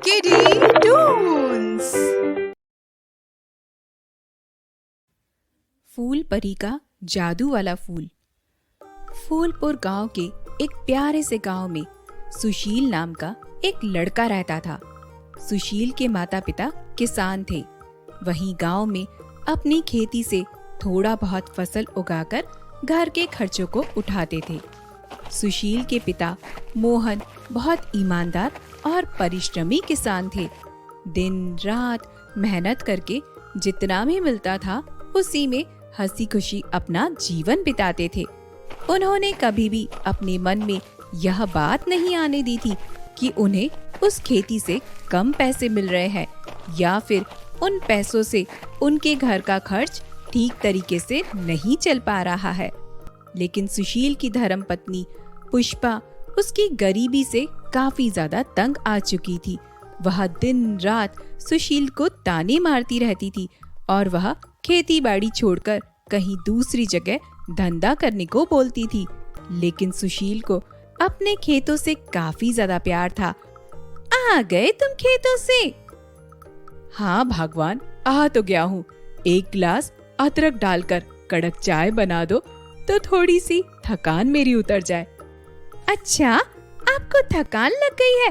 किडी टून्स। फूल परी का जादू वाला फूल। फूलपुर गांव के एक प्यारे से गांव में सुशील नाम का एक लड़का रहता था। सुशील के माता पिता किसान थे। वहीं गांव में अपनी खेती से थोड़ा बहुत फसल उगाकर घर के खर्चों को उठाते थे। सुशील के पिता मोहन बहुत ईमानदार और परिश्रमी किसान थे। दिन रात मेहनत करके जितना भी मिलता था उसी में हंसी खुशी अपना जीवन बिताते थे। उन्होंने कभी भी अपने मन में यह बात नहीं आने दी थी कि उन्हें उस खेती से कम पैसे मिल रहे हैं या फिर उन पैसों से उनके घर का खर्च ठीक तरीके से नहीं चल पा रहा है। लेकिन सुशील की धर्मपत्नी पुष्पा उसकी गरीबी से काफी ज्यादा तंग आ चुकी थी। वह दिन रात सुशील को ताने मारती रहती थी और वह खेती बाड़ी छोड़कर कहीं दूसरी जगह धंधा करने को बोलती थी। लेकिन सुशील को अपने खेतों से काफी ज्यादा प्यार था। आ गए तुम खेतों से? हाँ भगवान, आ तो गया हूँ। एक गिलास अदरक डालकर कड़क चाय बना दो तो थोड़ी सी थकान मेरी उतर जाए। अच्छा, आपको थकान लग गई है?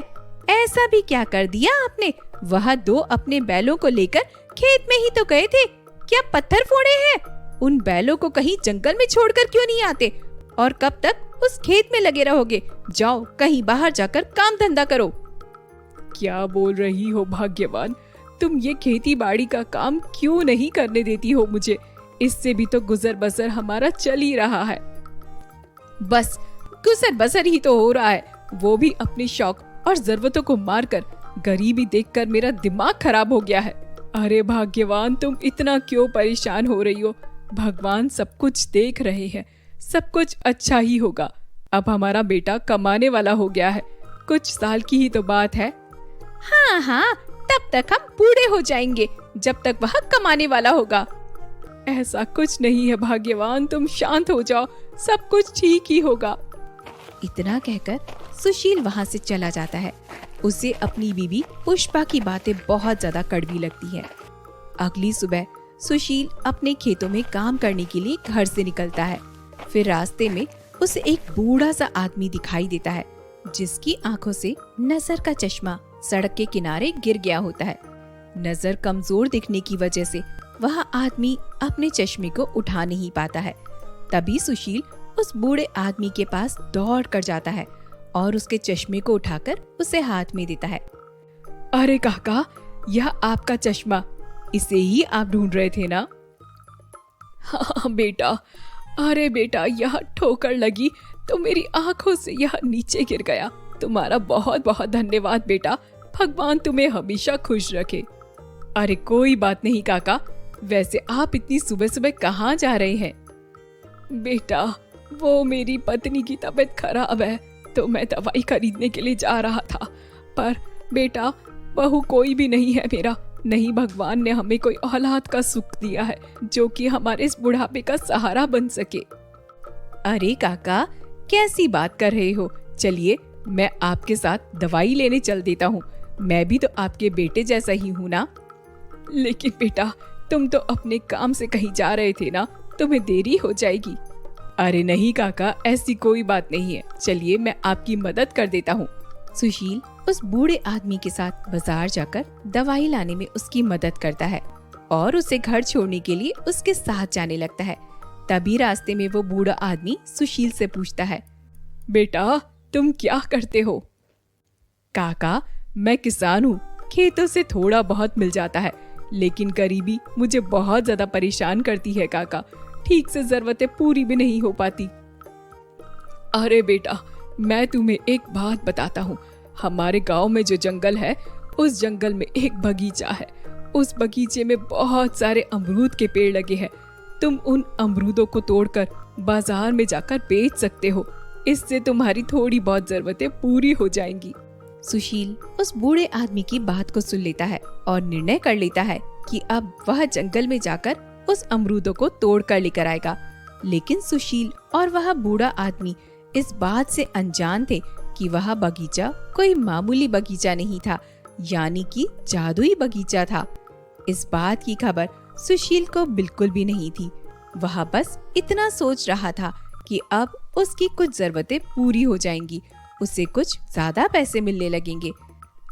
ऐसा भी क्या कर दिया आपने? वह दो अपने बैलों को लेकर खेत में ही तो गए थे। क्या पत्थर फोड़े हैं? उन बैलों को कहीं जंगल में छोड़कर क्यों नहीं आते? और कब तक उस खेत में लगे रहोगे? जाओ कहीं बाहर जाकर काम धंधा करो। क्या बोल रही हो भाग्यवान? तुम ये खेती बाड़ी का काम क्यों नहीं करने देती हो मुझे? इससे भी तो गुजर बसर हमारा चल ही रहा है। बस गुजर बसर ही तो हो रहा है, वो भी अपने शौक और जरूरतों को मारकर। गरीबी देखकर मेरा दिमाग खराब हो गया है। अरे भाग्यवान, तुम इतना क्यों परेशान हो रही हो? भगवान सब कुछ देख रहे हैं, सब कुछ अच्छा ही होगा। अब हमारा बेटा कमाने वाला हो गया है, कुछ साल की ही तो बात है। हाँ हाँ, तब तक हम बूढ़े हो जाएंगे जब तक वह कमाने वाला होगा। ऐसा कुछ नहीं है भाग्यवान, तुम शांत हो जाओ, सब कुछ ठीक ही होगा। इतना कहकर सुशील वहाँ से चला जाता है। उसे अपनी बीवी पुष्पा की बातें बहुत ज्यादा कड़वी लगती है। अगली सुबह सुशील अपने खेतों में काम करने के लिए घर से निकलता है। फिर रास्ते में उसे एक बूढ़ा सा आदमी दिखाई देता है जिसकी आंखों से नजर का चश्मा सड़क के किनारे गिर गया होता है। नजर कमजोर दिखने की वजह से वह आदमी अपने चश्मे को उठा नहीं पाता है। तभी सुशील उस बूढ़े आदमी के पास दौड़ कर जाता है और उसके चश्मे को उठाकर उसे हाथ में देता है। अरे काका, यह आपका चश्मा, इसे ही आप ढूंढ रहे थे ना? हाँ बेटा, अरे बेटा, यह ठोकर लगी तो मेरी आंखों से यह नीचे गिर गया। तुम्हारा बहुत बहुत धन्यवाद बेटा, भगवान तुम्हें हमेशा खुश रखे। अरे कोई बात नहीं काका, वैसे आप इतनी सुबह सुबह कहाँ जा रहे हैं? बेटा, वो मेरी पत्नी की तबीयत खराब है तो मैं दवाई खरीदने के लिए जा रहा था। पर बेटा, बहू कोई भी नहीं है मेरा। नहीं, भगवान ने हमें कोई औलाद का सुख दिया है जो कि हमारे इस बुढ़ापे का सहारा बन सके। अरे काका, कैसी बात कर रहे हो? चलिए मैं आपके साथ दवाई लेने चल देता हूँ। मैं भी तो आपके बेटे जैसा ही हूँ ना। लेकिन बेटा, तुम तो अपने काम से कहीं जा रहे थे ना, तुम्हें देरी हो जाएगी। अरे नहीं काका, ऐसी कोई बात नहीं है, चलिए मैं आपकी मदद कर देता हूँ। सुशील उस बूढ़े आदमी के साथ बाजार जाकर दवाई लाने में उसकी मदद करता है और उसे घर छोड़ने के लिए उसके साथ जाने लगता है। तभी रास्ते में वो बूढ़ा आदमी सुशील से पूछता है, बेटा तुम क्या करते हो? काका, मैं किसान हूँ, खेतों से थोड़ा बहुत मिल जाता है, लेकिन गरीबी मुझे बहुत ज्यादा परेशान करती है काका। ठीक से जरूरतें पूरी भी नहीं हो पाती। अरे बेटा, मैं तुम्हें एक बात बताता हूँ। हमारे गांव में जो जंगल है, उस जंगल में एक बगीचा है। उस बगीचे में बहुत सारे अमरूद के पेड़ लगे हैं। तुम उन अमरूदों को तोड़कर बाजार में जाकर बेच सकते हो। इससे तुम्हारी थोड़ी बहुत जरूरतें पूरी हो जाएंगी। सुशील उस बूढ़े आदमी की बात को सुन लेता है और निर्णय कर लेता है कि अब वह जंगल में जाकर उस अमरूदों को तोड़ कर लेकर आएगा। लेकिन सुशील और वह बूढ़ा आदमी इस बात से अनजान थे कि वह बगीचा कोई मामूली बगीचा नहीं था, यानी कि जादुई बगीचा था। इस बात की खबर सुशील को बिल्कुल भी नहीं थी। वह बस इतना सोच रहा था कि अब उसकी कुछ जरूरतें पूरी हो जाएंगी, उसे कुछ ज्यादा पैसे मिलने लगेंगे।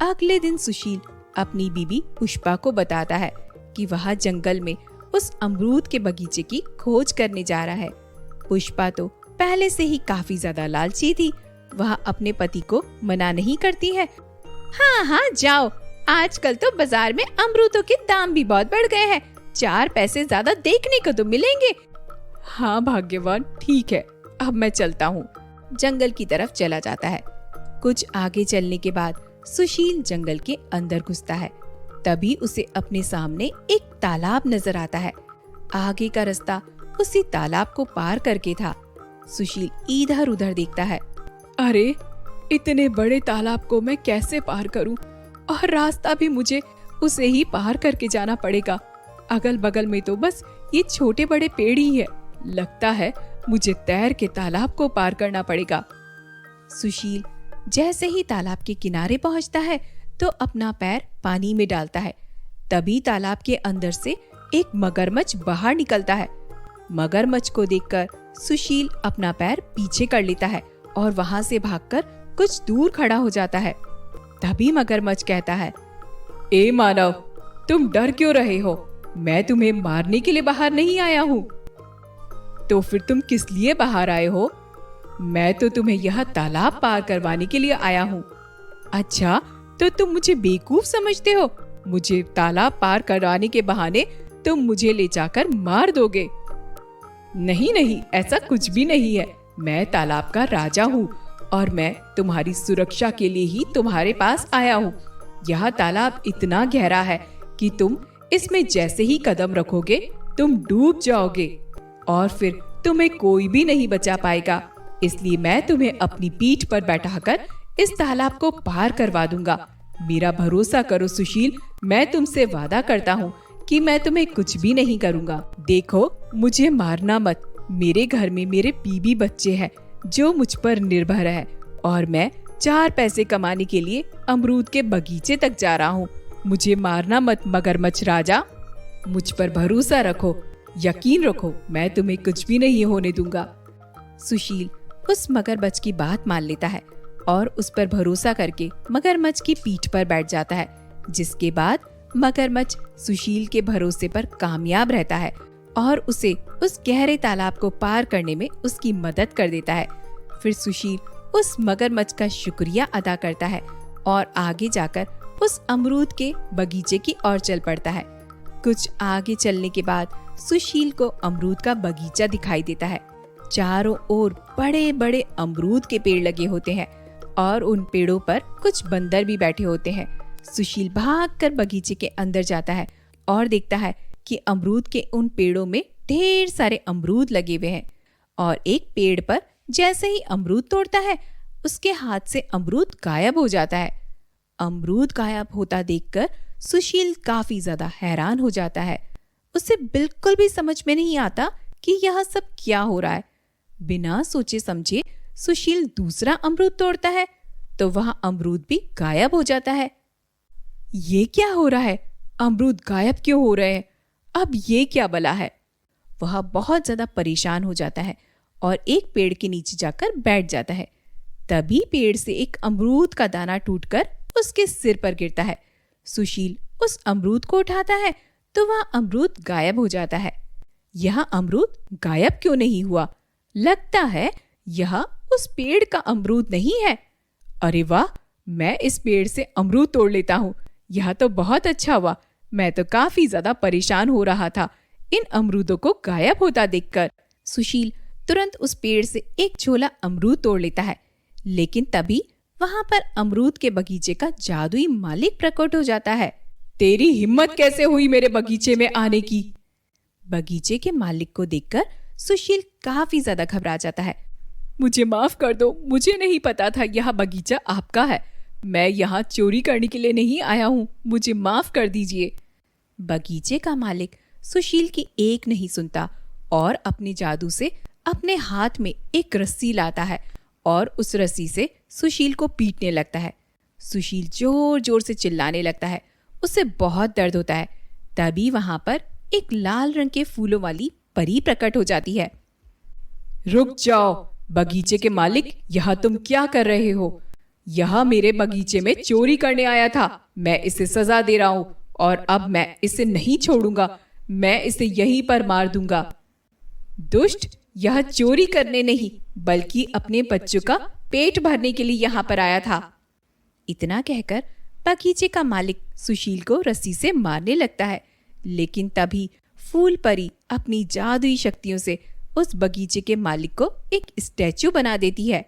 अगले दिन सुशील अपनी बीबी पुष्पा को बताता है कि वह जंगल में उस अमरूद के बगीचे की खोज करने जा रहा है। पुष्पा तो पहले से ही काफी ज्यादा लालची थी। वह अपने पति को मना नहीं करती है। हाँ हाँ जाओ, आजकल तो बाजार में अमरूदों के दाम भी बहुत बढ़ गए हैं, 4 पैसे ज्यादा देखने को तो मिलेंगे। हाँ भाग्यवान, ठीक है, अब मैं चलता हूँ। जंगल की तरफ चला जाता है। कुछ आगे चलने के बाद सुशील जंगल के अंदर घुसता है। तभी उसे अपने सामने एक तालाब नजर आता है। आगे का रास्ता उसी तालाब को पार करके था। सुशील इधर उधर देखता है। अरे, इतने बड़े तालाब को मैं कैसे पार करूं? और रास्ता भी मुझे उसे ही पार करके जाना पड़ेगा। अगल बगल में तो बस ये छोटे बड़े पेड़ ही है। लगता है मुझे तैर के तालाब को पार करना पड़ेगा। सुशील जैसे ही तालाब के किनारे पहुंचता है तो अपना पैर पानी में डालता है। तभी तालाब के अंदर से एक मगरमच्छ बाहर निकलता है। मगरमच्छ को देखकर सुशील अपना पैर पीछे कर लेता है और वहां से भागकर कुछ दूर खड़ा हो जाता है। तभी मगरमच्छ कहता है, ए मानव, तुम डर क्यों रहे हो? मैं तुम्हें मारने के लिए बाहर नहीं आया हूँ। तो फिर तुम किस लिए बाहर आए हो? मैं तो तुम्हें यह तालाब पार करवाने के लिए आया हूँ। अच्छा, तो तुम मुझे बेवकूफ समझते हो? मुझे तालाब पार करवाने के बहाने तुम मुझे ले जाकर मार दोगे। नहीं नहीं, ऐसा कुछ भी नहीं है। मैं तालाब का राजा हूँ और मैं तुम्हारी सुरक्षा के लिए ही तुम्हारे पास आया हूँ। यह तालाब इतना गहरा है कि तुम इसमें जैसे ही कदम रखोगे तुम डूब जाओगे और फिर तुम्हें कोई भी नहीं बचा पाएगा। इसलिए मैं तुम्हें अपनी पीठ पर बैठाकर इस तालाब को पार करवा दूंगा। मेरा भरोसा करो सुशील, मैं तुमसे वादा करता हूँ कि मैं तुम्हें कुछ भी नहीं करूँगा। देखो, मुझे मारना मत। मेरे घर में मेरे बीबी बच्चे हैं जो मुझ पर निर्भर है और मैं 4 पैसे कमाने के लिए अमरूद के बगीचे तक जा रहा हूँ। मुझे मारना मत मगरमच्छ राजा। मुझ पर भरोसा रखो, यकीन रखो, मैं तुम्हें कुछ भी नहीं होने दूंगा। सुशील उस मगरमच्छ की बात मान लेता है और उस पर भरोसा करके मगरमच्छ की पीठ पर बैठ जाता है। जिसके बाद मगरमच्छ सुशील के भरोसे पर कामयाब रहता है और उसे उस गहरे तालाब को पार करने में उसकी मदद कर देता है। फिर सुशील उस मगरमच्छ का शुक्रिया अदा करता है और आगे जाकर उस अमरूद के बगीचे की ओर चल पड़ता है। कुछ आगे चलने के बाद सुशील को अमरूद का बगीचा दिखाई देता है। चारों ओर बड़े बड़े अमरूद के पेड़ लगे होते हैं और उन पेड़ों पर कुछ बंदर भी बैठे होते हैं। सुशील भागकर बगीचे के अंदर जाता है और देखता है कि अमरूद के उन पेड़ों में ढेर सारे अमरूद लगे हुए हैं और एक पेड़ पर जैसे ही अमरूद तोड़ता है उसके हाथ से अमरूद गायब हो जाता है। अमरूद गायब होता देखकर सुशील काफी ज्यादा हैरान हो जाता है। उसे बिल्कुल भी समझ में नहीं आता कि यह सब क्या हो रहा है। बिना सोचे समझे सुशील दूसरा अमरूद तोड़ता है तो वह अमरूद भी गायब हो जाता है। ये क्या हो रहा है? अमरूद गायब क्यों हो रहे हैं? अब ये क्या बला है? वह बहुत ज्यादा परेशान हो जाता है और एक पेड़ के नीचे जाकर बैठ जाता है। तभी पेड़ से एक अमरूद का दाना टूटकर उसके सिर पर गिरता है। सुशील उस अमरूद को उठाता है तो वह अमरूद गायब हो जाता है। यह अमरूद गायब क्यों नहीं हुआ? लगता है यह उस पेड़ का अमरूद नहीं है। अरे वाह, मैं इस पेड़ से अमरूद तोड़ लेता हूँ। यह तो बहुत अच्छा हुआ। मैं तो काफी ज्यादा परेशान हो रहा था इन अमरूदों को गायब होता देखकर। सुशील तुरंत उस पेड़ से एक झोला अमरूद तोड़ लेता है, लेकिन तभी वहां पर अमरूद के बगीचे का जादुई मालिक प्रकट हो जाता है। तेरी हिम्मत कैसे हुई मेरे बगीचे में आने की? बगीचे के मालिक को देखकर सुशील काफी ज्यादा घबरा जाता है। मुझे माफ कर दो, मुझे नहीं पता था यह बगीचा आपका है। मैं यहाँ चोरी करने के लिए नहीं आया हूँ, मुझे माफ कर दीजिए। बगीचे का मालिक सुशील की एक नहीं सुनता और अपने जादू से अपने हाथ में एक रस्सी लाता है और उस रस्सी से सुशील को पीटने लगता है। सुशील जोर जोर से चिल्लाने लगता है। उसे बहुत दर्द होता है। तभी वहां पर एक लाल रंग के फूलों वाली परी प्रकट हो जाती है। रुक जाओ, बगीचे के मालिक, यहाँ तुम क्या कर रहे हो? यह मेरे बगीचे में चोरी करने आया था। मैं इसे सजा दे रहा हूँ और अब मैं इसे नहीं छोड़ूंगा। मैं इसे यहीं पर मार दूंगा। दुष्ट, यह चोरी करने नहीं बल्कि अपने बच्चों का पेट भरने के लिए यहाँ पर आया था। इतना कहकर बगीचे का मालिक सुशील को रस्सी से मारने लगता है, लेकिन तभी फूल परी अपनी जादुई शक्तियों से उस बगीचे के मालिक को एक स्टैचू बना देती है।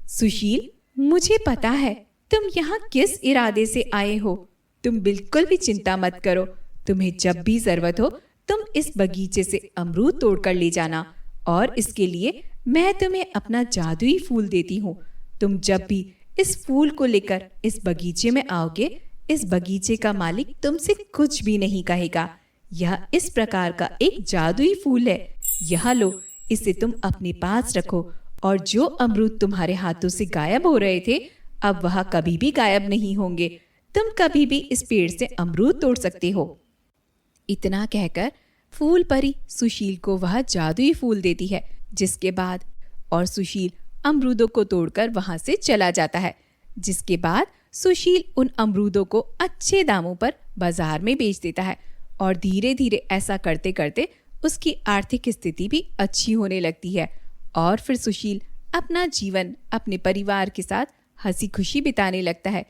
सुशील, मुझे पता है तुम यहाँ किस इरादे से आए हो। तुम बिल्कुल भी चिंता मत करो। तुम्हें जब भी जरूरत हो तुम इस बगीचे से अमरूद तोड़कर ले जाना, और इसके लिए मैं तुम्हें अपना जादुई फूल देती हूँ। तुम जब भी इस फूल को लेकर इस बगीचे में आओगे, इस बगीचे का मालिक तुमसे कुछ भी नहीं कहेगा। यह इस प्रकार का एक जादुई फूल है। यह लो, इसे तुम अपने पास रखो, और जो अमरूद तुम्हारे हाथों से गायब हो रहे थे, अब वह कभी भी गायब नहीं होंगे। तुम कभी भी इस पेड़ से अमरूद तोड़ सकते हो। इतना कहकर फूल परी सुशील को वह जादुई फूल देती है, जिसके बाद और सुशील अमरूदों को तोड़कर वहां से चला जाता है। जिसके बाद सुशील उन अमरूदों को अच्छे दामों पर बाजार में बेच देता है, और धीरे धीरे ऐसा करते करते उसकी आर्थिक स्थिति भी अच्छी होने लगती है। और फिर सुशील अपना जीवन अपने परिवार के साथ हंसी खुशी बिताने लगता है।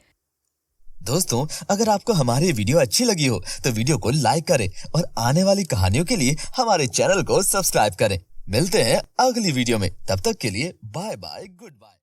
दोस्तों, अगर आपको हमारी वीडियो अच्छी लगी हो तो वीडियो को लाइक करें और आने वाली कहानियों के लिए हमारे चैनल को सब्सक्राइब करें। मिलते हैं अगली वीडियो में। तब तक के लिए बाय बाय, गुड बाय।